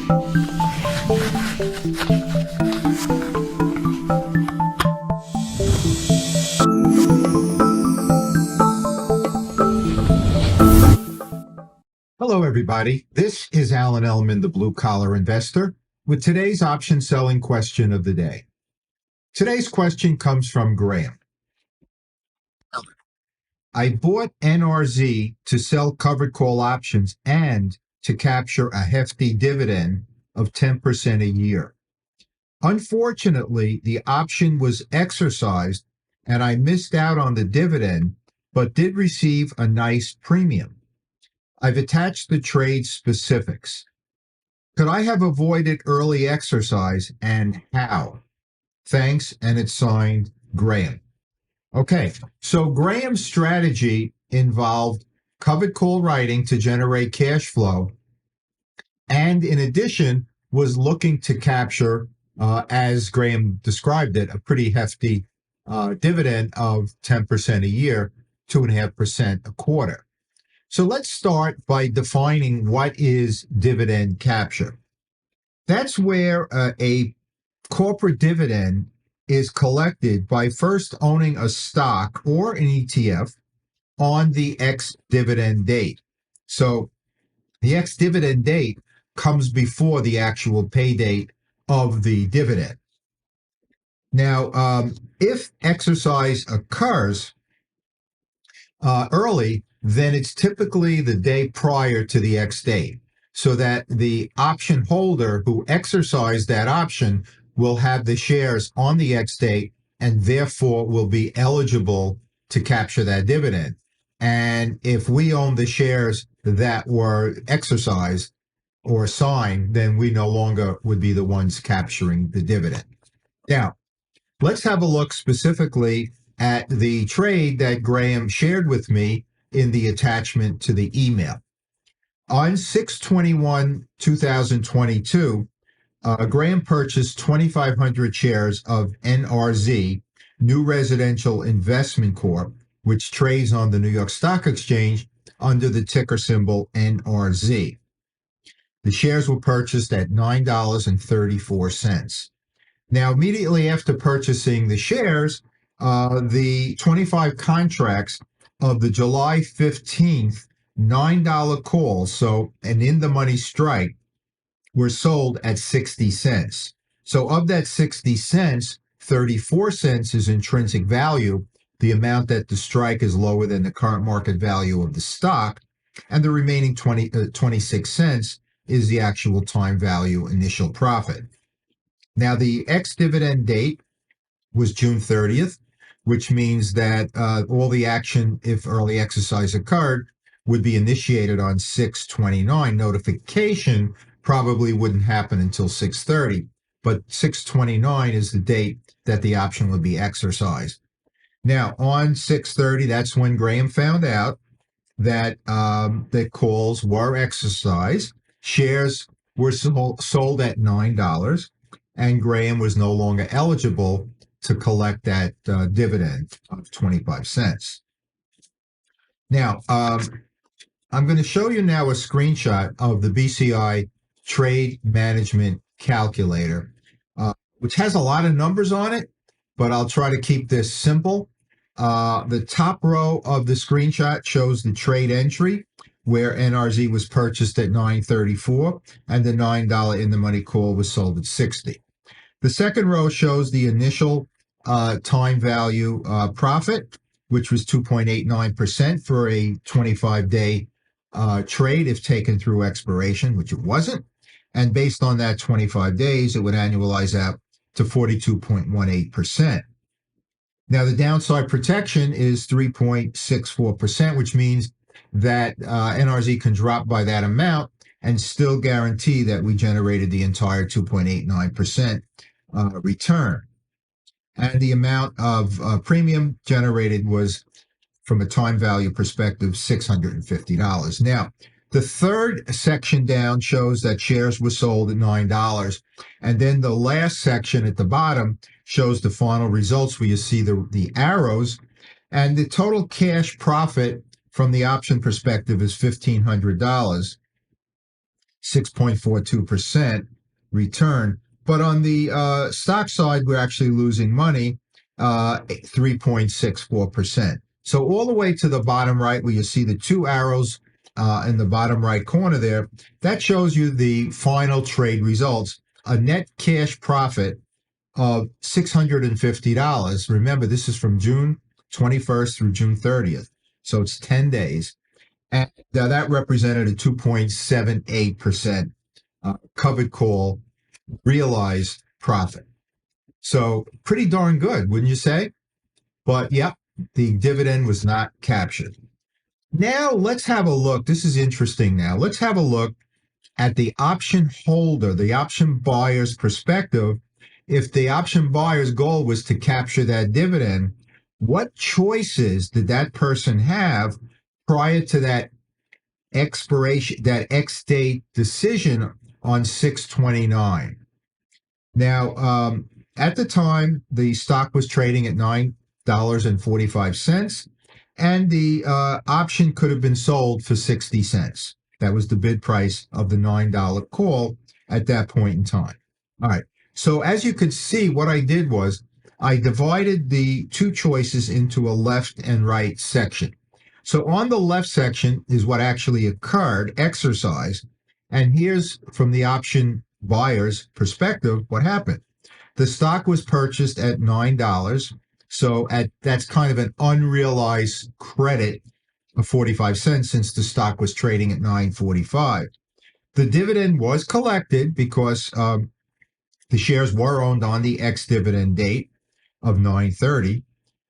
Hello, everybody. This is Alan Ellman, the Blue Collar Investor, with today's option selling question of the day. Today's question comes from Graham. I bought NRZ to sell covered call options and to capture a hefty dividend of 10% a year. Unfortunately, the option was exercised and I missed out on the dividend, but did receive a nice premium. I've attached the trade specifics. Could I have avoided early exercise and how? Thanks, and it's signed Graham. Okay, so Graham's strategy involved covered call writing to generate cash flow, and in addition was looking to capture, as Graham described it, a pretty hefty dividend of 10% a year, 2.5% a quarter. So let's start by defining what is dividend capture. That's where a corporate dividend is collected by first owning a stock or an ETF on the ex-dividend date. So the ex-dividend date comes before the actual pay date of the dividend. Now, if exercise occurs early, then it's typically the day prior to the X date, so that the option holder who exercised that option will have the shares on the X date and therefore will be eligible to capture that dividend. And if we own the shares that were exercised or assigned, then we no longer would be the ones capturing the dividend. Now, let's have a look specifically at the trade that Graham shared with me in the attachment to the email. On 6/21/2022, Graham purchased 2,500 shares of NRZ, New Residential Investment Corp., which trades on the New York Stock Exchange under the ticker symbol NRZ. The shares were purchased at $9.34. Now, immediately after purchasing the shares, the 25 contracts of the July 15th $9 call, so an in-the-money strike, were sold at 60 cents. So of that 60 cents, 34 cents is intrinsic value, the amount that the strike is lower than the current market value of the stock, and the remaining 26 cents is the actual time value initial profit. Now, the ex-dividend date was June 30th, which means that all the action, if early exercise occurred, would be initiated on 6/29. Notification probably wouldn't happen until 6/30, but 6/29 is the date that the option would be exercised. Now, on 6/30, that's when Graham found out that the calls were exercised. Shares were sold at $9, and Graham was no longer eligible to collect that dividend of 25 cents. Now, I'm going to show you now a screenshot of the BCI Trade Management Calculator, which has a lot of numbers on it, but I'll try to keep this simple. The top row of the screenshot shows the trade entry, where NRZ was purchased at $9.34 and the $9 in-the-money call was sold at 60. The second row shows the initial time value profit, which was 2.89% for a 25-day trade if taken through expiration, which it wasn't. And based on that 25 days, it would annualize out to 42.18%. Now, the downside protection is 3.64%, which means that NRZ can drop by that amount and still guarantee that we generated the entire 2.89% return. And the amount of premium generated was, from a time value perspective, $650. Now, the third section down shows that shares were sold at $9. And then the last section at the bottom shows the final results where you see the arrows. And the total cash profit from the option perspective is $1,500. 6.42% return. But on the stock side, we're actually losing money, 3.64%. So all the way to the bottom right, where you see the two arrows in the bottom right corner there, that shows you the final trade results, a net cash profit of $650. Remember, this is from June 21st through June 30th. So it's 10 days. And that represented a 2.78% covered call realized profit. So pretty darn good, wouldn't you say? But yep, the dividend was not captured. Now let's have a look. This is interesting now. Let's have a look at the option holder, the option buyer's perspective. If the option buyer's goal was to capture that dividend, what choices did that person have prior to that expiration, that X date decision on 6/29? Now, at the time, the stock was trading at $9.45, and the option could have been sold for 60 cents. That was the bid price of the $9 call at that point in time. All right. So as you could see, what I did was I divided the two choices into a left and right section. So on the left section is what actually occurred, exercise. And here's from the option buyer's perspective, what happened. The stock was purchased at $9. So that's kind of an unrealized credit of 45 cents since the stock was trading at 9.45. The dividend was collected because the shares were owned on the ex-dividend date of 9/30.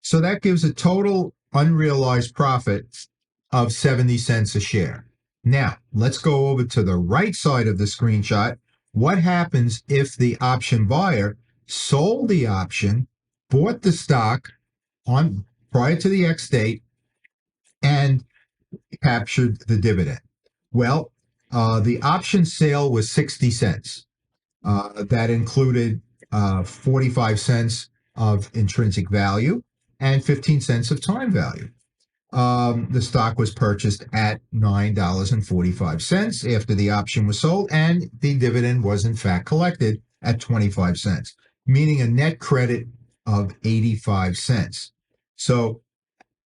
So that gives a total unrealized profit of 70 cents a share. Now, let's go over to the right side of the screenshot. What happens if the option buyer sold the option, bought the stock on prior to the X date, and captured the dividend? Well, the option sale was 60 cents. That included 45 cents of intrinsic value and 15 cents of time value. The stock was purchased at $9.45 after the option was sold, and the dividend was in fact collected at 25 cents, meaning a net credit of 85 cents. So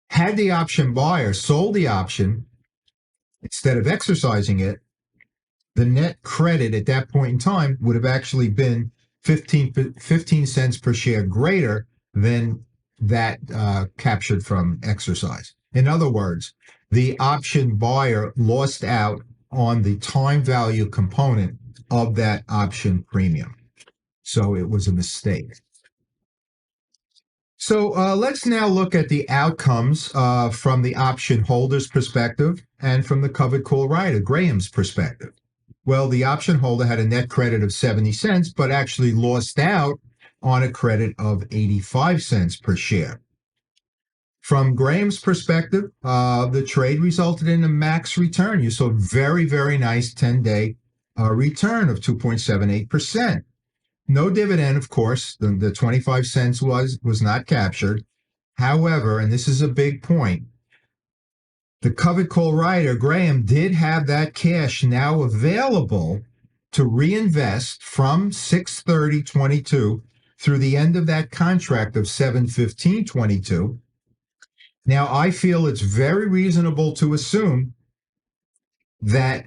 had the option buyer sold the option instead of exercising it, the net credit at that point in time would have actually been 15 cents per share greater than that captured from exercise. In other words, the option buyer lost out on the time value component of that option premium. So it was a mistake. So let's now look at the outcomes from the option holder's perspective and from the covered call writer, Graham's perspective. Well, the option holder had a net credit of 70 cents, but actually lost out on a credit of 85 cents per share. From Graham's perspective, the trade resulted in a max return. You saw very, very nice 10-day return of 2.78%. No dividend, of course. The 25 cents was not captured. However, and this is a big point, the covered call writer, Graham, did have that cash now available to reinvest from 6/30/22 through the end of that contract of 7/15/22. Now, I feel it's very reasonable to assume that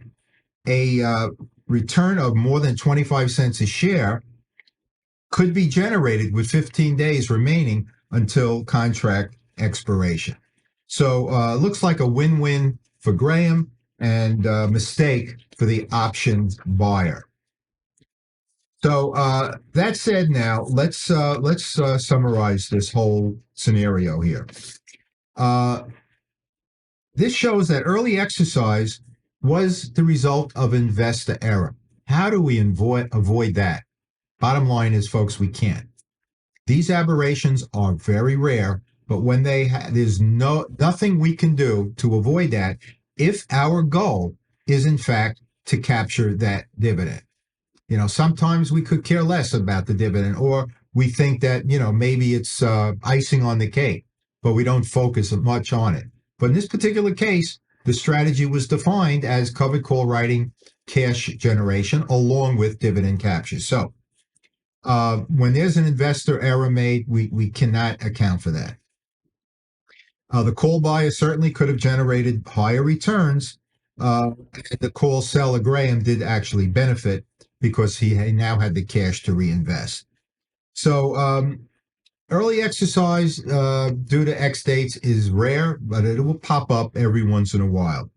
a return of more than 25 cents a share could be generated with 15 days remaining until contract expiration. So looks like a win-win for Graham and a mistake for the option buyer. So that said, now let's summarize this whole scenario here. This shows that early exercise was the result of investor error. How do we avoid that? Bottom line is, folks, we can't. These aberrations are very rare, but when there's nothing we can do to avoid that if our goal is in fact to capture that dividend. You know, sometimes we could care less about the dividend, or we think that, you know, maybe it's icing on the cake, but we don't focus much on it. But in this particular case, the strategy was defined as covered call writing cash generation along with dividend capture. So when there's an investor error made, we cannot account for that. The call buyer certainly could have generated higher returns. The call seller, Graham, did actually benefit because he now had the cash to reinvest. So early exercise due to X dates is rare, but it will pop up every once in a while.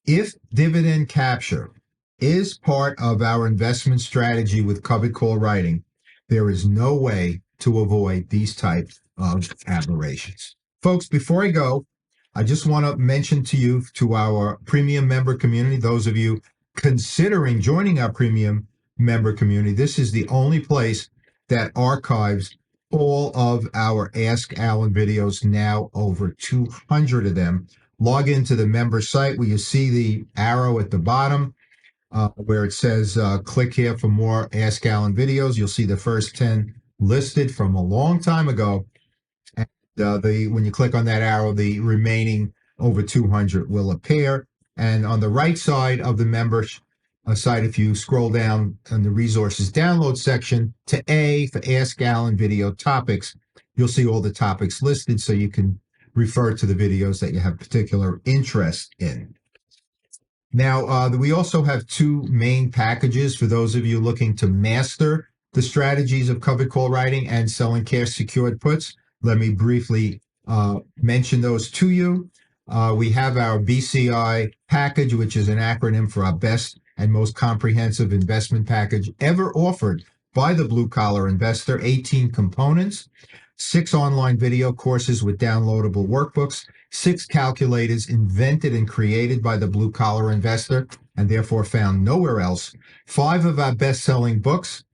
If dividend capture is part of our investment strategy with covered call writing, there is no way to avoid these types of aberrations. Folks, before I go, I just want to mention to you, to our premium member community, those of you considering joining our premium member community, this is the only place that archives all of our Ask Alan videos, now over 200 of them. Log into the member site where you see the arrow at the bottom where it says click here for more Ask Alan videos. You'll see the first 10 listed from a long time ago. And when you click on that arrow, the remaining over 200 will appear. And on the right side of the member site, if you scroll down in the resources download section to A for Ask Alan video topics, you'll see all the topics listed so you can refer to the videos that you have particular interest in. Now, we also have two main packages for those of you looking to master the strategies of covered call writing and selling cash secured puts. Let me briefly mention those to you. We have our BCI package, which is an acronym for our best and most comprehensive investment package ever offered by the blue collar investor. 18 components, 6 online video courses with downloadable workbooks, 6 calculators invented and created by the blue collar investor and therefore found nowhere else, 5 of our best-selling books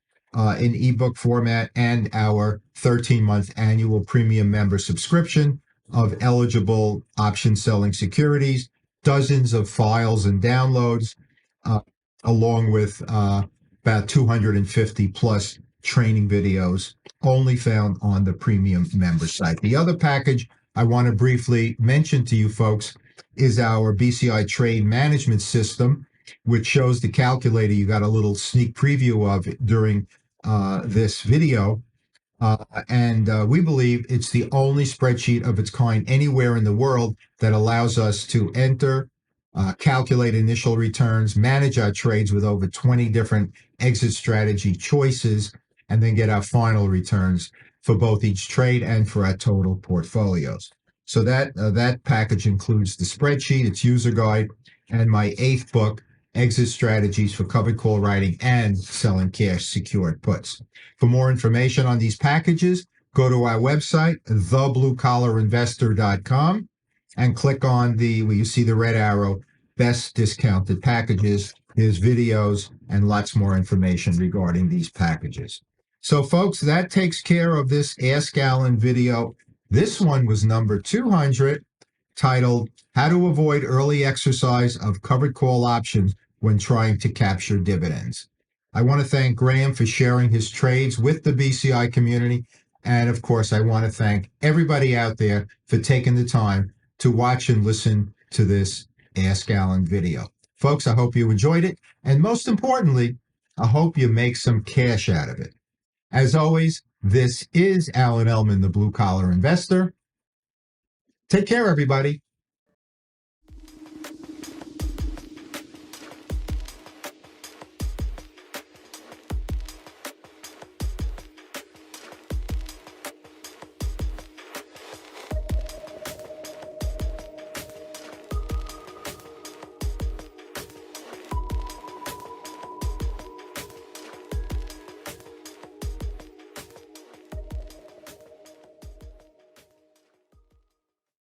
in ebook format, and our 13-month annual premium member subscription of eligible option selling securities, dozens of files and downloads, along with about 250 plus training videos only found on the premium member site. The other package I want to briefly mention to you folks is our BCI Trade Management System, which shows the calculator. You got a little sneak preview of it during this video. And we believe it's the only spreadsheet of its kind anywhere in the world that allows us to enter, calculate initial returns, manage our trades with over 20 different exit strategy choices, and then get our final returns for both each trade and for our total portfolios. So that package includes the spreadsheet, its user guide, and my 8th book, Exit Strategies for Covered Call Writing and Selling Cash Secured Puts. For more information on these packages, go to our website, thebluecollarinvestor.com, and click on where you see the red arrow, Best Discounted Packages. There's videos and lots more information regarding these packages. So folks, that takes care of this Ask Alan video. This one was number 200, titled How to Avoid Early Exercise of Covered Call Options When Trying to Capture Dividends. I want to thank Graham for sharing his trades with the BCI community. And of course, I want to thank everybody out there for taking the time to watch and listen to this Ask Alan video. Folks, I hope you enjoyed it. And most importantly, I hope you make some cash out of it. As always, this is Alan Ellman, the Blue Collar Investor. Take care, everybody.